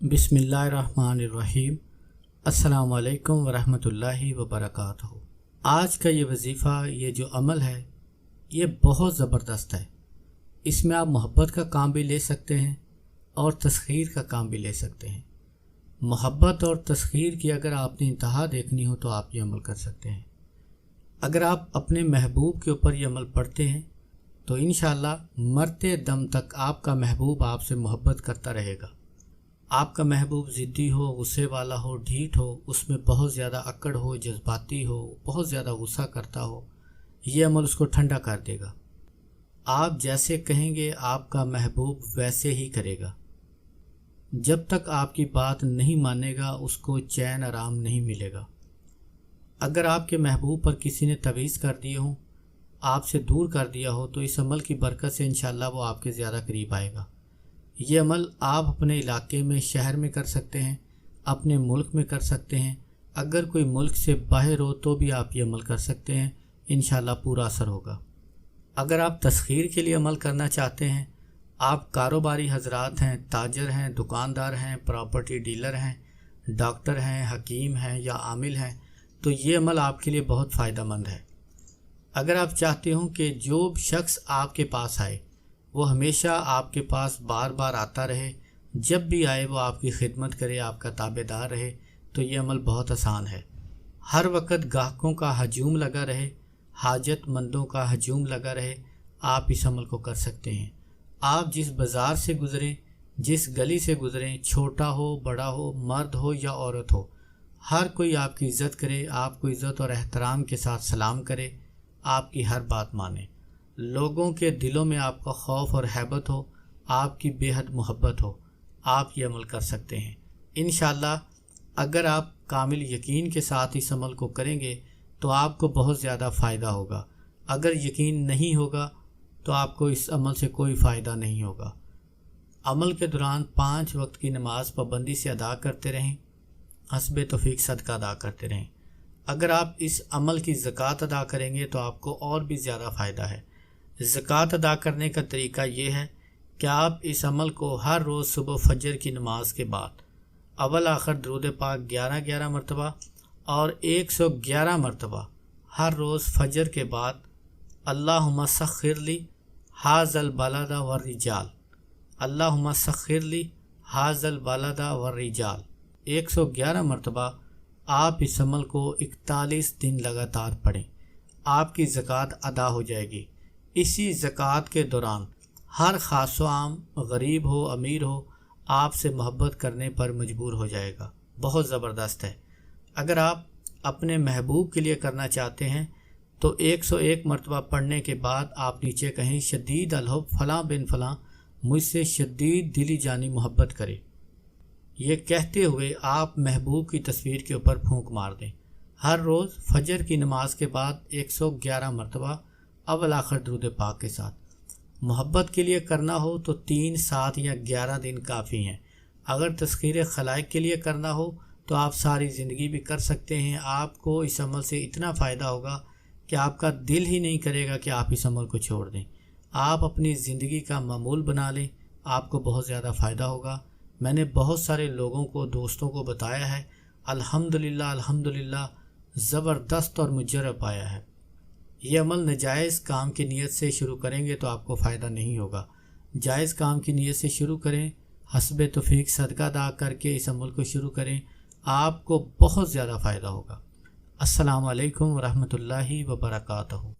बिस्मिल्लाहिर्रहमानिर्रहीम। अस्सलाम वालेकुम वरहमतुल्लाहि वबरकातुहू। आज का ये वजीफ़ा, ये जो अमल है, ये बहुत ज़बरदस्त है। इसमें आप मोहब्बत का काम भी ले सकते हैं और तस्खीर का काम भी ले सकते हैं। मोहब्बत और तस्खीर की अगर आपने इंतहा देखनी हो तो आप ये अमल कर सकते हैं। अगर आप अपने महबूब के ऊपर ये अमल पढ़ते हैं तो इंशाअल्लाह मरते दम तक आपका महबूब आपसे मोहब्बत करता रहेगा। आपका महबूब ज़िद्दी हो, गुस्से वाला हो, ढीठ हो, उसमें बहुत ज़्यादा अकड़ हो, जज्बाती हो, बहुत ज़्यादा गुस्सा करता हो, ये अमल उसको ठंडा कर देगा। आप जैसे कहेंगे आपका महबूब वैसे ही करेगा। जब तक आपकी बात नहीं मानेगा उसको चैन आराम नहीं मिलेगा। अगर आपके महबूब पर किसी ने तवीज़ कर दिए हो, आपसे दूर कर दिया हो, तो इस अमल की बरकत से इंशाअल्लाह वो आपके ज़्यादा करीब आएगा। ये अमल आप अपने इलाके में, शहर में कर सकते हैं, अपने मुल्क में कर सकते हैं। अगर कोई मुल्क से बाहर हो तो भी आप ये अमल कर सकते हैं, इंशाअल्लाह पूरा असर होगा। अगर आप तस्खीर के लिए अमल करना चाहते हैं, आप कारोबारी हजरात हैं, ताजर हैं, दुकानदार हैं, प्रॉपर्टी डीलर हैं, डॉक्टर हैं, हकीम हैं या आमिल हैं, तो ये अमल आपके लिए बहुत फ़ायदेमंद है। अगर आप चाहते हो कि जो शख्स आपके पास आए वो हमेशा आपके पास बार बार आता रहे, जब भी आए वो आपकी खिदमत करे, आपका ताबेदार रहे, तो ये अमल बहुत आसान है। हर वक्त गाहकों का हजूम लगा रहे, हाजतमंदों का हजूम लगा रहे, आप इस अमल को कर सकते हैं। आप जिस बाज़ार से गुज़रें, जिस गली से गुज़रें, छोटा हो, बड़ा हो, मर्द हो या औरत हो, हर कोई आपकी इज़्ज़त करे, आपको इज़्ज़त और एहतराम के साथ सलाम करे, आपकी हर बात माने। लोगों के दिलों में आपका खौफ और हैबत हो, आपकी बेहद मोहब्बत हो, आप ये अमल कर सकते हैं। इंशाअल्लाह अगर आप कामिल यकीन के साथ इस अमल को करेंगे तो आपको बहुत ज़्यादा फ़ायदा होगा। अगर यकीन नहीं होगा तो आपको इस अमल से कोई फ़ायदा नहीं होगा। अमल के दौरान 5 वक्त की नमाज़ पाबंदी से अदा करते रहें, हस्बे तौफीक सदका अदा करते रहें। अगर आप इस अमल की ज़कात अदा करेंगे तो आपको और भी ज़्यादा फ़ायदा है। ज़कात अदा करने का तरीका ये है कि आप इस अमल को हर रोज़ सुबह फजर की नमाज के बाद अव्वल आखिर दुरूद पाक 11-11 मरतबा और 111 मरतबा हर रोज़ फजर के बाद अल्लाहुम्मा सख्खिरली हाज़ल बलदा व रिजाल, अल्लाहुम्मा सख्खिरली हाज़ल बलदा व रिजाल 111 मरतबा आप इस अमल को 41 दिन लगातार पढ़ें। आपकी ज़कात अदा हो जाएगी। इसी ज़कात के दौरान हर ख़ास व आम, गरीब हो, अमीर हो, आपसे मोहब्बत करने पर मजबूर हो जाएगा। बहुत ज़बरदस्त है। अगर आप अपने महबूब के लिए करना चाहते हैं तो 101 मरतबा पढ़ने के बाद आप नीचे कहें, शदीद अलहुब फ़लाँ बिन फ़लाँ मुझसे शदीद दिली जानी मोहब्बत करे। ये कहते हुए आप महबूब की तस्वीर के ऊपर फूंक मार दें। हर रोज़ फजर की नमाज के बाद 111 मरतबा अव्वल आखिर दुरूद पाक के साथ। मोहब्बत के लिए करना हो तो 3, 7 या 11 दिन काफ़ी हैं। अगर तस्खीर खलाइक के लिए करना हो तो आप सारी ज़िंदगी भी कर सकते हैं। आपको इस अमल से इतना फ़ायदा होगा कि आपका दिल ही नहीं करेगा कि आप इस अमल को छोड़ दें। आप अपनी ज़िंदगी का मामूल बना लें, आपको बहुत ज़्यादा फ़ायदा होगा। मैंने बहुत सारे लोगों को, दोस्तों को बताया है, अल्हम्दुलिल्लाह अल्हम्दुलिल्लाह ज़बरदस्त और मुजर्रब आया है। ये अमल नाजायज़ काम की नीयत से शुरू करेंगे तो आपको फ़ायदा नहीं होगा। जायज़ काम की नीयत से शुरू करें, हस्बे तौफीक सदका अदा करके इस अमल को शुरू करें, आपको बहुत ज़्यादा फ़ायदा होगा। अस्सलामु अलैकुम वरहमतुल्लाहि वबरकातुहू।